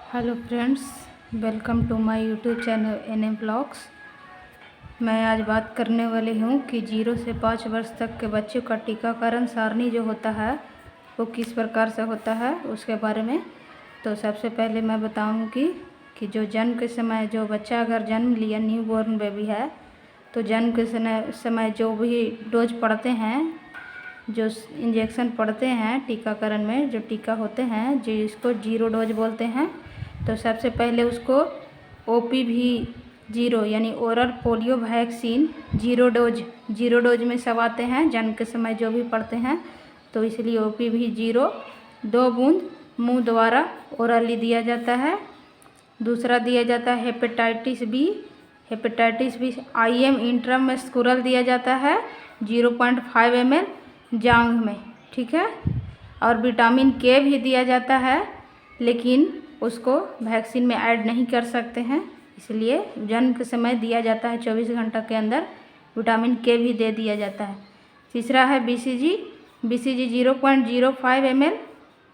Hello friends, welcome to my YouTube channel NM blogs. मैं आज बात करने वाली हूँ कि 0 से 5 वर्ष तक के बच्चों का टीकाकरण सारणी जो होता है वो किस प्रकार से होता है उसके बारे में। तो सबसे पहले मैं बताऊँगी कि जो जन्म के समय जो बच्चा अगर जन्म लिया, न्यू बॉर्न बेबी है, तो जन्म के समय जो भी डोज पड़ते हैं, जो इंजेक्शन पड़ते हैं टीकाकरण में, जो टीका होते हैं जो इसको 0 डोज बोलते हैं। तो सबसे पहले उसको OPV 0 यानी ओरल पोलियो वैक्सीन 0 डोज में सब आते हैं जन्म के समय जो भी पड़ते हैं। तो इसलिए OPV 0 2 बूंद मुंह द्वारा ओरली दिया जाता है। दूसरा दिया जाता है हेपेटाइटिस बी IM इंट्रामस्कुलर दिया जाता है 0.5 ml जांघ में, ठीक है। और विटामिन K भी दिया जाता है, लेकिन उसको वैक्सीन में ऐड नहीं कर सकते हैं, इसलिए जन्म के समय दिया जाता है। 24 घंटा के अंदर विटामिन K भी दे दिया जाता है। तीसरा है BCG 0.05 ml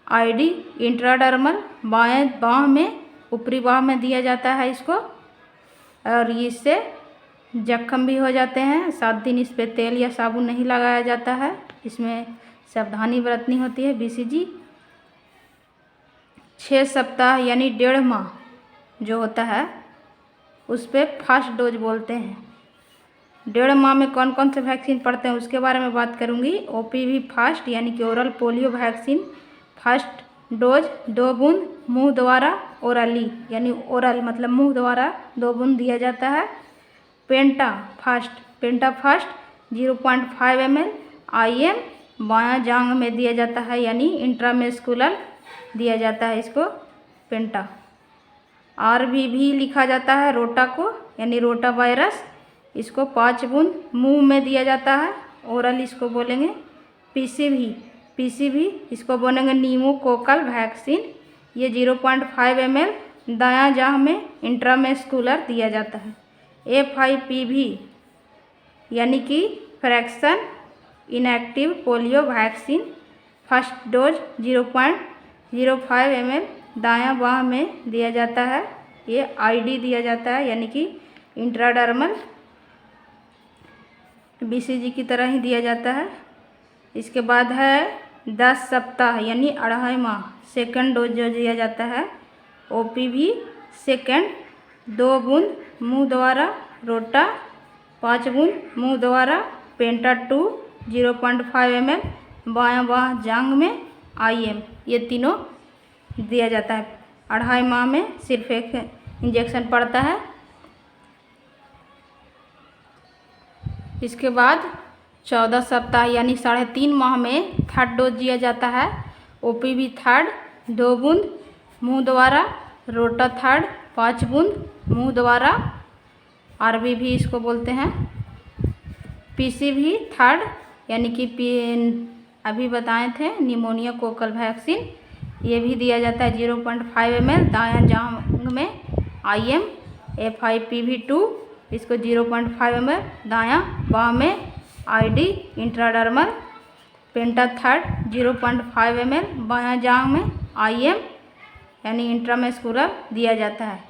ID इंट्राडर्मल बाँह में, ऊपरी बाँह में दिया जाता है इसको, और इससे जख्म भी हो जाते हैं। 7 दिन इस पर तेल या साबुन नहीं लगाया जाता है, इसमें सावधानी बरतनी होती है। BCG 6 सप्ताह यानी 1.5 माह जो होता है उस पर फर्स्ट डोज बोलते हैं। 1.5 माह में कौन कौन से वैक्सीन पड़ते हैं उसके बारे में बात करूंगी। OPV फर्स्ट यानी कि oral polio vaccine first dose 2 बूंद मुंह द्वारा ओरली, यानी ओरल मतलब मुंह द्वारा 2 बूंद दिया जाता है। पेंटा फर्स्ट 0.5 ml IM बायां जांघ में दिया जाता है, यानी इंट्रामस्कुलर दिया जाता है इसको पेंटा। RV भी लिखा जाता है रोटा को, यानी रोटा वायरस, इसको 5 बूंद मुंह में दिया जाता है, ओरल इसको बोलेंगे। PCV इसको बोलेंगे न्यूमोकोकल वैक्सीन, ये 0.5 ml दायां जांघ में इंट्रामस्कुलर दिया जाता है। FIPV यानी कि fraction inactive polio vaccine first dose 0.05 ml दायां बाँह में दिया जाता है, ये ID दिया जाता है, यानी कि इंट्राडर्मल BCG की तरह ही दिया जाता है। इसके बाद है 10 सप्ताह यानी 2.5 माह सेकंड डोज जो दिया जाता है OPV सेकंड 2 बूंद मुंह द्वारा रोटा, 5 बूंद मुंह द्वारा पेंटा 2 0.5 ml बायां बाँह जांघ में IM, ये तीनों दिया जाता है। 2.5 माह में सिर्फ एक इंजेक्शन पड़ता है। इसके बाद 14 सप्ताह यानी 3.5 माह में थर्ड डोज दिया जाता है OPV थर्ड 2 बूंद मुंह द्वारा रोटा थर्ड 5 बूंद मुंह द्वारा, RV भी इसको बोलते हैं। PCV थर्ड यानी कि अभी बताए थे निमोनिया कोकल वैक्सीन, ये भी दिया जाता है 0.5 ml दायां जांघ में IM। FIPV 2 इसको 0.5 ml दायां बाँह में ID इंट्राडर्मल। पेंटा थर्ड 0.5 ml बायां जांघ में IM यानी इंट्रामस्कुलर दिया जाता है।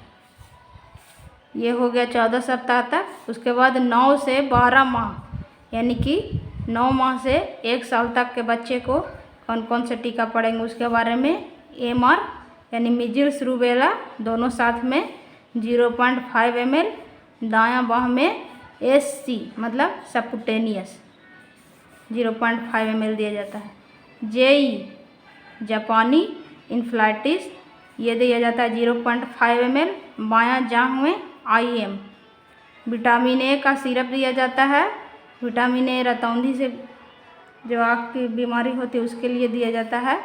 ये हो गया 14 सप्ताह तक। उसके बाद 9 से 12 माह यानी कि 9 माह से 1 साल तक के बच्चे को कौन कौन से टीका पड़ेंगे उसके बारे में। MR यानी मिजिल्स रूबेला दोनों साथ में 0.5 ml दायां बाँह में। SC मतलब सबकुटेनियस 0.5 ml दिया जाता है। JE जापानी इन्फ्लाइटिस, ये दिया जाता है 0.5 ml बायां जांघ में IM। विटामिन A का सिरप दिया जाता है। विटामिन A रतौंधी से जो आँख की बीमारी होती है उसके लिए दिया जाता है।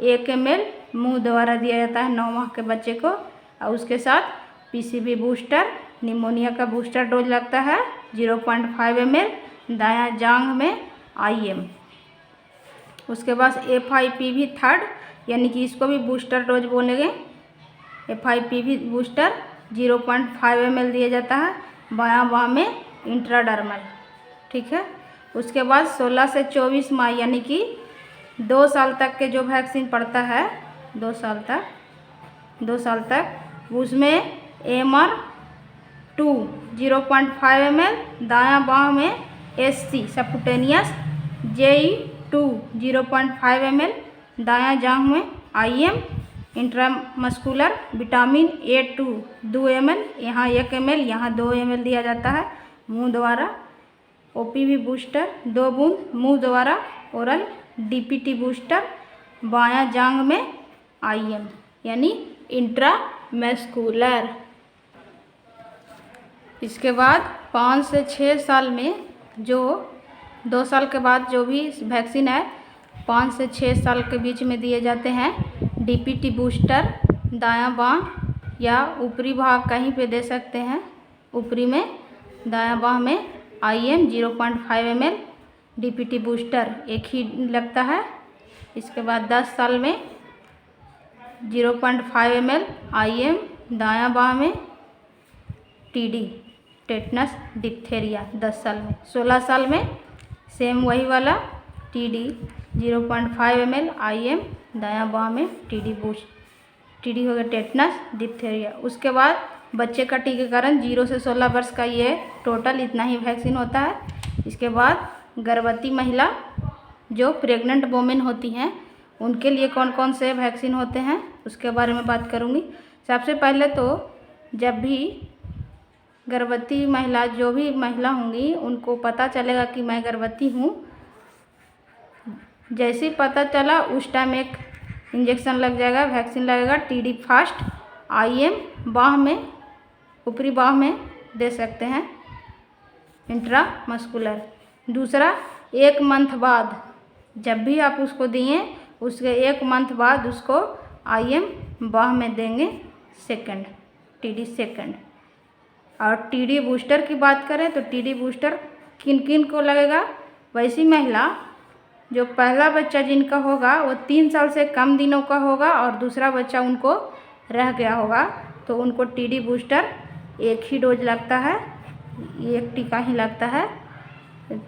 1 ml मुंह द्वारा दिया जाता है 9 माह के बच्चे को, और उसके साथ PCV बूस्टर निमोनिया का बूस्टर डोज लगता है 0.5 ml दायां जांघ में IM। उसके बाद FIPV थर्ड यानी कि इसको भी बूस्टर डोज बोलेंगे। FIPV बूस्टर 0.5 ml दिया जाता है बायां बाँह में इंट्राडर्मल, ठीक है। उसके बाद 16 से 24 माह यानी कि 2 साल तक के जो वैक्सीन पड़ता है, 2 साल तक 2 साल तक। उसमें MR2 0.5 ml, दायां बाह में SC सबकुटेनियस JE2 0.5 ml, दायां जांघ में IM intramuscular vitamin A2 2 ml, यहाँ 1 ml, यहाँ 2 ml दिया जाता है मुंह द्वारा। OPV बूस्टर 2 बूंद मुंह द्वारा ओरल। DPT बूस्टर बायां जांघ में IM यानी इंट्रामस्कुलर। इसके बाद 5 से 6 साल में जो 2 साल के बाद जो भी वैक्सीन है 5 से 6 साल के बीच में दिए जाते हैं। DPT बूस्टर दायां बांह या ऊपरी भाग कहीं पे दे सकते हैं। ऊपरी में दायां बांह में IM 0.5 ml DPT बूस्टर एक ही लगता है। इसके बाद 10 साल में 0.5 ml IM दायां बांह में TD टेटनस डिप्थेरिया 10 साल में। 16 साल में सेम वही वाला TD 0.5 ml IM दायां बांह में TD बूस्ट। TD हो गया टेटनस डिप्थेरिया। उसके बाद बच्चे का टीकाकरण 0 से 16 वर्ष का ये टोटल इतना ही वैक्सीन होता है। इसके बाद गर्भवती महिला जो प्रेग्नेंट वोमेन होती हैं उनके लिए कौन कौन से वैक्सीन होते हैं उसके बारे में बात करूँगी। सबसे पहले तो जब भी गर्भवती महिला जो भी महिला होंगी उनको पता चलेगा कि मैं गर्भवती हूँ, जैसे ही पता चला उस टाइम एक इंजेक्शन लग जाएगा, वैक्सीन लगेगा। TD फर्स्ट IM बाह में ऊपरी बाह में दे सकते हैं इंट्रामस्कुलर। दूसरा 1 मंथ बाद जब भी आप उसको दिए उसके 1 मंथ बाद उसको IM बाह में देंगे सेकंड TD सेकंड। और TD बूस्टर की बात करें तो TD बूस्टर किन किन को लगेगा, वैसी महिला जो पहला बच्चा जिनका होगा वो 3 साल से कम दिनों का होगा और दूसरा बच्चा उनको रह गया होगा तो उनको TD बूस्टर एक ही डोज लगता है, एक टीका ही लगता है।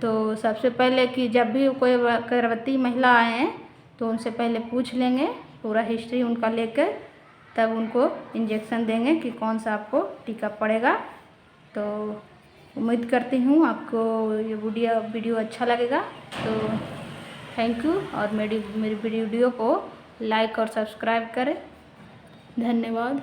तो सबसे पहले कि जब भी कोई गर्भवती महिला आए तो उनसे पहले पूछ लेंगे पूरा हिस्ट्री उनका लेकर, तब उनको इंजेक्शन देंगे कि कौन सा आपको टीका पड़ेगा। तो उम्मीद करती हूँ आपको ये वीडियो अच्छा लगेगा। तो थैंक यू और मेरी वीडियो को लाइक और सब्सक्राइब करें। धन्यवाद।